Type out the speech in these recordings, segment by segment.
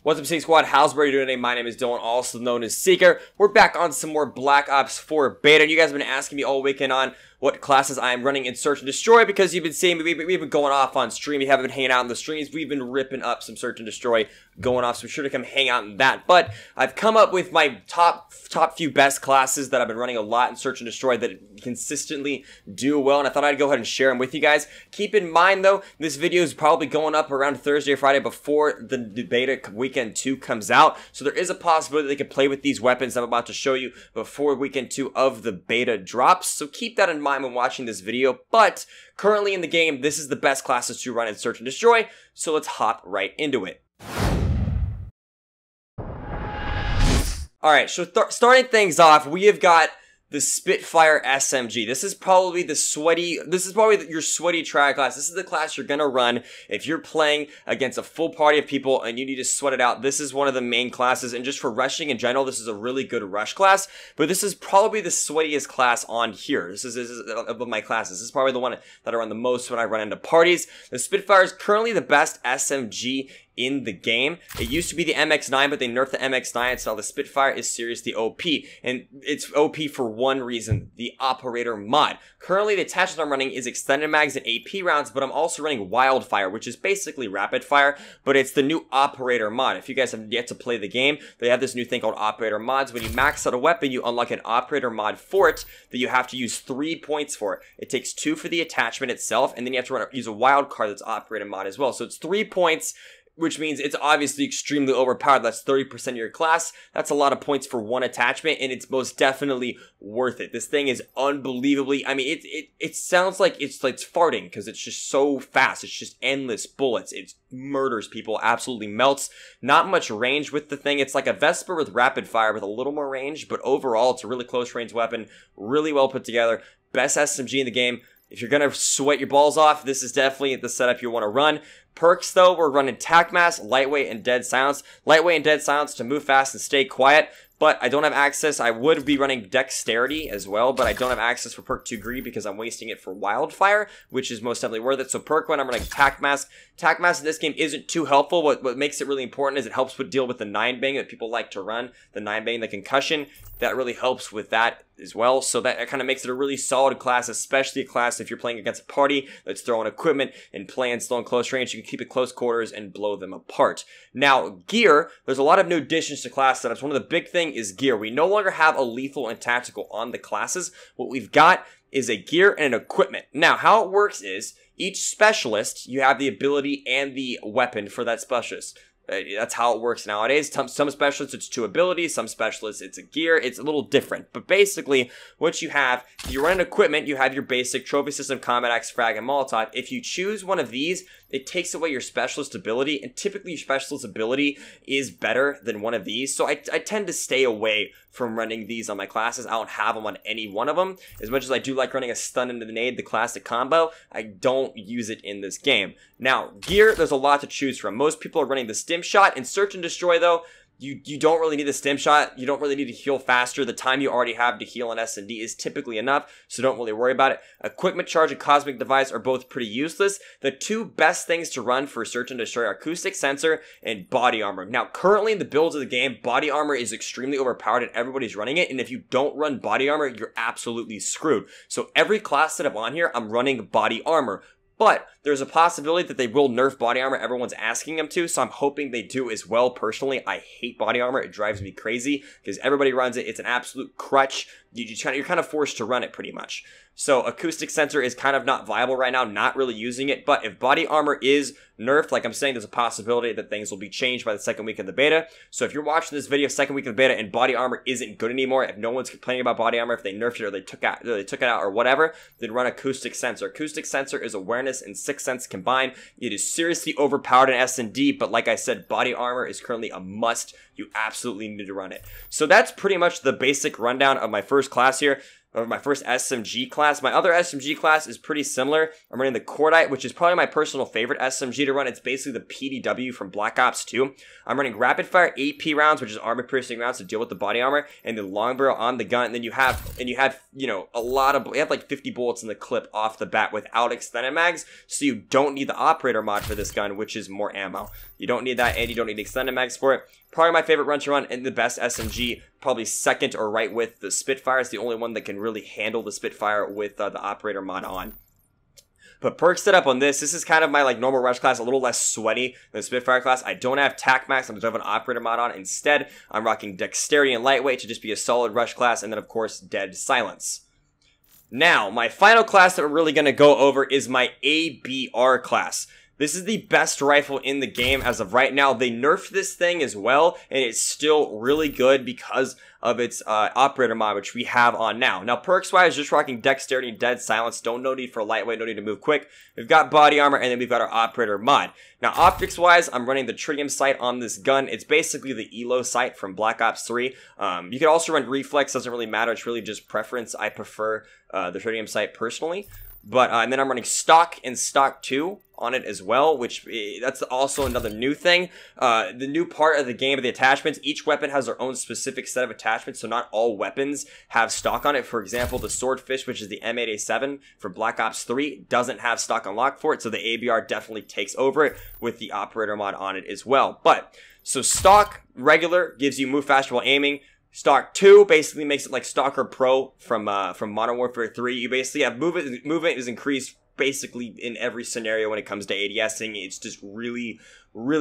What's up, Seek Squad? How's everybody doing today? My name is Dylan, also known as Seeker. We're back on some more Black Ops 4 beta, and you guys have been asking me all weekend on what classes I'm running in Search and Destroy, because you've been seeing me, we've been going off on stream. You haven't been hanging out in the streams. We've been ripping up some Search and Destroy going off, so be sure to come hang out in that. But I've come up with my top few best classes that I've been running a lot in Search and Destroy that consistently do well, and I thought I'd go ahead and share them with you guys. Keep in mind, though, this video is probably going up around Thursday or Friday before the beta weekend 2 comes out, so there is a possibility they could play with these weapons I'm about to show you before weekend 2 of the beta drops, so keep that in mind when watching this video. But currently in the game, this is the best classes to run in Search and Destroy, so let's hop right into it. Alright, so starting things off, we have got the Spitfire SMG. This is probably your sweaty try class. This is the class you're gonna run if you're playing against a full party of people and you need to sweat it out. This is one of the main classes, and just for rushing in general, this is a really good rush class, but this is probably the sweatiest class on here. This is of my classes. This is probably the one that I run the most when I run into parties. The Spitfire is currently the best SMG in the game. It used to be the MX9, but they nerfed the MX9, so now the Spitfire is seriously OP. And it's OP for one reason, the operator mod. Currently, the attachment I'm running is extended mags and AP rounds, but I'm also running Wildfire, which is basically rapid fire, but it's the new operator mod. If you guys have yet to play the game, they have this new thing called operator mods. When you max out a weapon, you unlock an operator mod for it that you have to use 3 points for. It takes 2 for the attachment itself, and then you have to use a wild card that's operator mod as well. So it's 3 points, which means it's obviously extremely overpowered. That's 30% of your class. That's a lot of points for one attachment, and it's most definitely worth it. This thing is unbelievably, I mean, it sounds like it's farting, because it's just so fast. It's just endless bullets. It murders people, absolutely melts. Not much range with the thing. It's like a Vesper with rapid fire with a little more range, but overall, it's a really close range weapon. Really well put together. Best SMG in the game. If you're gonna sweat your balls off, this is definitely the setup you want to run. Perks, though, we're running Tac Mask, Lightweight, and Dead Silence. Lightweight and Dead Silence to move fast and stay quiet, but I don't have access. I would be running Dexterity as well, but I don't have access for perk 2 Greed because I'm wasting it for Wildfire, which is most definitely worth it. So perk 1, I'm running Tac Mask. Tac Mask in this game isn't too helpful. What makes it really important is it helps deal with the 9-bang that people like to run. The 9-bang, the concussion, that really helps with that as well. So that kind of makes it a really solid class, especially a class if you're playing against a party that's throwing equipment and playing still in close range. You can keep it close quarters and blow them apart. Now, gear, there's a lot of new additions to class setups. One of the big thing is gear. We no longer have a lethal and tactical on the classes. What we've got is a gear and an equipment. Now, how it works is each specialist, you have the ability and the weapon for that specialist. That's how it works nowadays. Some specialists, it's 2 abilities. Some specialists, it's a gear. It's a little different. But basically, what you have, if you run equipment, you have your basic trophy system, combat axe, frag, and Molotov. If you choose one of these, it takes away your specialist ability, and typically your specialist ability is better than one of these. So I tend to stay away from running these on my classes. I don't have them on any one of them. As much as I do like running a stun into the nade, the classic combo, I don't use it in this game. Now, gear, there's a lot to choose from. Most people are running the stim shot. In Search and Destroy, though, you don't really need the stim shot. You don't really need to heal faster. The time you already have to heal on SND is typically enough, so don't really worry about it. Equipment Charge and Cosmic Device are both pretty useless. The 2 best things to run for Search and Destroy are Acoustic Sensor and Body Armor. Now, currently in the builds of the game, Body Armor is extremely overpowered and everybody's running it, and if you don't run Body Armor, you're absolutely screwed. So every class setup on here, I'm running Body Armor. But there's a possibility that they will nerf body armor. Everyone's asking them to, so I'm hoping they do as well. Personally, I hate body armor. It drives me crazy because everybody runs it. It's an absolute crutch. You're kind of forced to run it pretty much. So acoustic sensor is kind of not viable right now, not really using it. But if body armor is nerfed, like I'm saying, there's a possibility that things will be changed by the 2nd week of the beta. So if you're watching this video 2nd week of the beta and body armor isn't good anymore, if no one's complaining about body armor, if they nerfed it or they took it out or whatever, then run acoustic sensor. Acoustic sensor is awareness and 6th sense combined. It is seriously overpowered in S&D, but like I said, body armor is currently a must. You absolutely need to run it. So that's pretty much the basic rundown of my first class here. my first SMG class. My other SMG class is pretty similar. I'm running the Cordite, which is probably my personal favorite SMG to run. It's basically the PDW from Black Ops 2. I'm running rapid fire AP rounds, which is armor piercing rounds to deal with the body armor, and the long barrel on the gun. And then you have you know, you have like 50 bullets in the clip off the bat without extended mags, so you don't need the operator mod for this gun, which is more ammo. You don't need that, and you don't need extended mags for it. Probably my favorite run to run and the best SMG, probably second or right with the Spitfire. It's the only one that can really handle the Spitfire with the operator mod on. But perk setup on this is kind of my like normal rush class, a little less sweaty than the Spitfire class. I don't have tac max, I don't have an operator mod on. Instead, I'm rocking dexterity and lightweight to just be a solid rush class, and then of course dead silence. Now, my final class that we're really going to go over is my ABR class. This is the best rifle in the game as of right now. They nerfed this thing as well, and it's still really good because of its operator mod, which we have on now. Now, perks-wise, just rocking dexterity and dead silence. No need for lightweight, no need to move quick. We've got body armor, and then we've got our operator mod. Now, optics-wise, I'm running the tritium sight on this gun. It's basically the ELO sight from Black Ops 3. You could also run reflex, doesn't really matter. It's really just preference. I prefer the tritium sight personally. But and then I'm running stock and stock 2 on it as well, which that's also another new thing. The new part of the game of the attachments, each weapon has their own specific set of attachments, so not all weapons have stock on it. For example, the Swordfish, which is the M8A7 for Black Ops 3, doesn't have stock unlocked for it, so the ABR definitely takes over it with the operator mod on it as well. But so stock regular gives you move faster while aiming. Stock 2 basically makes it like Stalker Pro from Modern Warfare 3. You basically have movement is increased basically in every scenario when it comes to ADSing. It's just really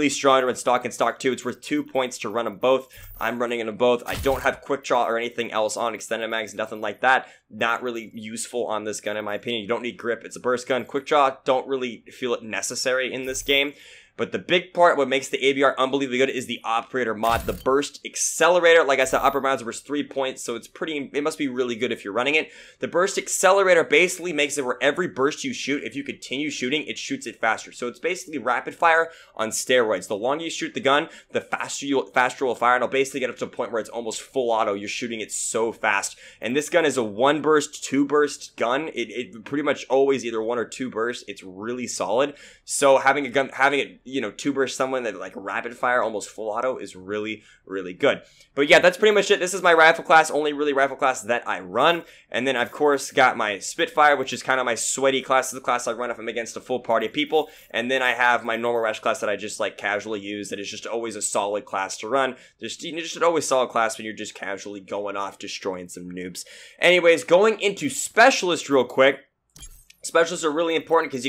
strong to run stock and stock 2. It's worth 2 points to run them both. I'm running them both. I don't have quick draw or anything else on extended mags, nothing like that. Not really useful on this gun in my opinion. You don't need grip. It's a burst gun. Quick draw, don't really feel it necessary in this game. But the big part, what makes the ABR unbelievably good, is the operator mod. The burst accelerator, like I said, operator mod's worth 3 points, so it must be really good if you're running it. The burst accelerator basically makes it where every burst you shoot, if you continue shooting, it shoots it faster. So it's basically rapid fire on steroids. The longer you shoot the gun, the faster it will fire, and it'll basically get up to a point where it's almost full auto. You're shooting it so fast. And this gun is a 1 burst, 2 burst gun. It pretty much always either 1 or 2 bursts. It's really solid. So having it, you know, 2 burst someone that like rapid fire, almost full auto is really good. But yeah, that's pretty much it. This is my rifle class, only really rifle class that I run. And then of course got my Spitfire, which is kind of my sweaty class. This is the class I run if I'm against a full party of people. And then I have my normal rush class that I just like casually use, that is just always a solid class to run. Just an always solid class when you're just casually going off destroying some noobs. Anyways, going into specialist real quick. Specialists are really important because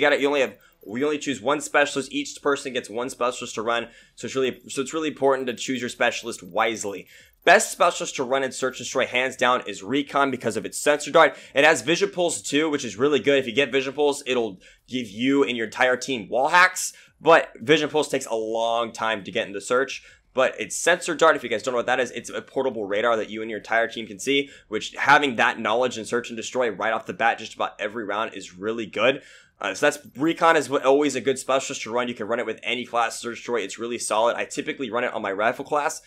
we only choose 1 specialist. Each person gets 1 specialist to run. So it's really important to choose your specialist wisely. Best specialist to run in Search and Destroy hands down is Recon because of its sensor dart. It has Vision Pulse too, which is really good. If you get Vision Pulse, it'll give you and your entire team wall hacks. But Vision Pulse takes a long time to get into Search. But it's sensor dart, if you guys don't know what that is, it's a portable radar that you and your entire team can see, which having that knowledge in Search and Destroy right off the bat just about every round is really good. So that's Recon is always a good specialist to run. You can run it with any class, Search Destroy. It's really solid. I typically run it on my rifle class.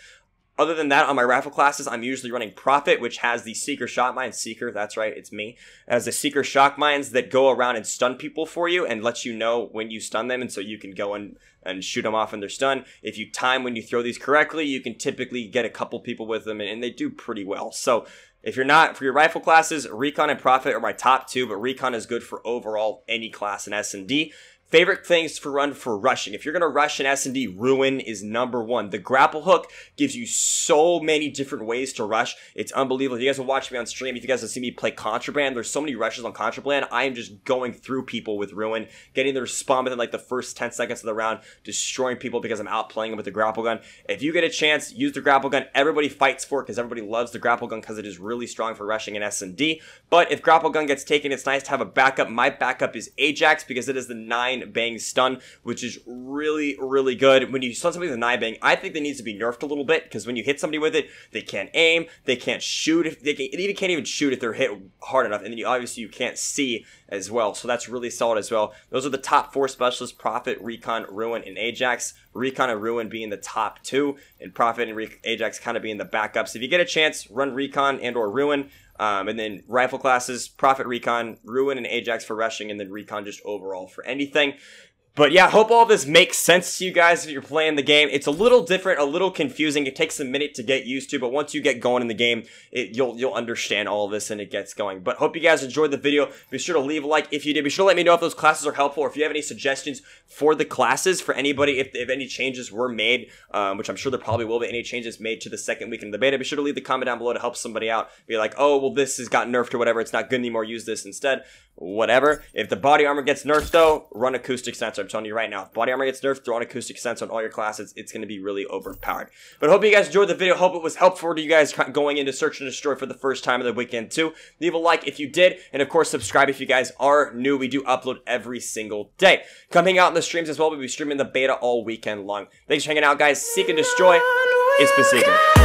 Other than that, on my rifle classes, I'm usually running Prophet, which has the Seeker Shot Mine. Seeker, that's right, it's me. It has the Seeker Shock Mines that go around and stun people for you and lets you know when you stun them, and so you can go and shoot them off when they're stunned. If you time when you throw these correctly, you can typically get a couple people with them, and they do pretty well. So if you're not, for your rifle classes, Recon and Prophet are my top 2, but Recon is good for overall any class in SnD. Favorite things for rushing. If you're going to rush in SnD, Ruin is number 1. The grapple hook gives you so many different ways to rush. It's unbelievable. If you guys will watch me on stream, if you guys have seen me play Contraband, there's so many rushes on Contraband. I am just going through people with Ruin, getting their spawn within like the first 10 seconds of the round, destroying people because I'm outplaying them with the grapple gun. If you get a chance, use the grapple gun. Everybody fights for it because everybody loves the grapple gun because it is really strong for rushing in SnD. But if grapple gun gets taken, it's nice to have a backup. My backup is Ajax because it is the 9-bang stun, which is really good. When you stun somebody with a 9-bang, I think that needs to be nerfed a little bit because when you hit somebody with it, they can't aim, they can't shoot, they can't even shoot if they're hit hard enough, and then obviously you can't see as well. So that's really solid as well. Those are the top 4 specialists: Prophet, Recon, Ruin, and Ajax. Recon and Ruin being the top 2, and Prophet and Ajax kind of being the backups. If you get a chance, run Recon and or Ruin. And then rifle classes, Prophet Recon, Ruin and Ajax for rushing, and then Recon just overall for anything. But yeah, hope all this makes sense to you guys if you're playing the game. It's a little different, a little confusing. It takes a minute to get used to, but once you get going in the game, you'll understand all of this and it gets going. But hope you guys enjoyed the video. Be sure to leave a like if you did. Be sure to let me know if those classes are helpful or if you have any suggestions for the classes for anybody, if any changes were made, which I'm sure there probably will be any changes made to the second week in the beta. Be sure to leave the comment down below to help somebody out. Be like, oh, well, this has got nerfed or whatever. It's not good anymore. Use this instead. Whatever. If the body armor gets nerfed though, run acoustic sensor. I'm telling you right now, if body armor gets nerfed, throw an acoustic sensor on all your classes. It's going to be really overpowered. But I hope you guys enjoyed the video. Hope it was helpful to you guys going into Search and Destroy for the first time of the weekend too. Leave a like if you did, and of course subscribe if you guys are new. We do upload every single day. Come hang out in the streams as well. We'll be streaming the beta all weekend long. Thanks for hanging out, guys. Seek and Destroy. It's been Seeking.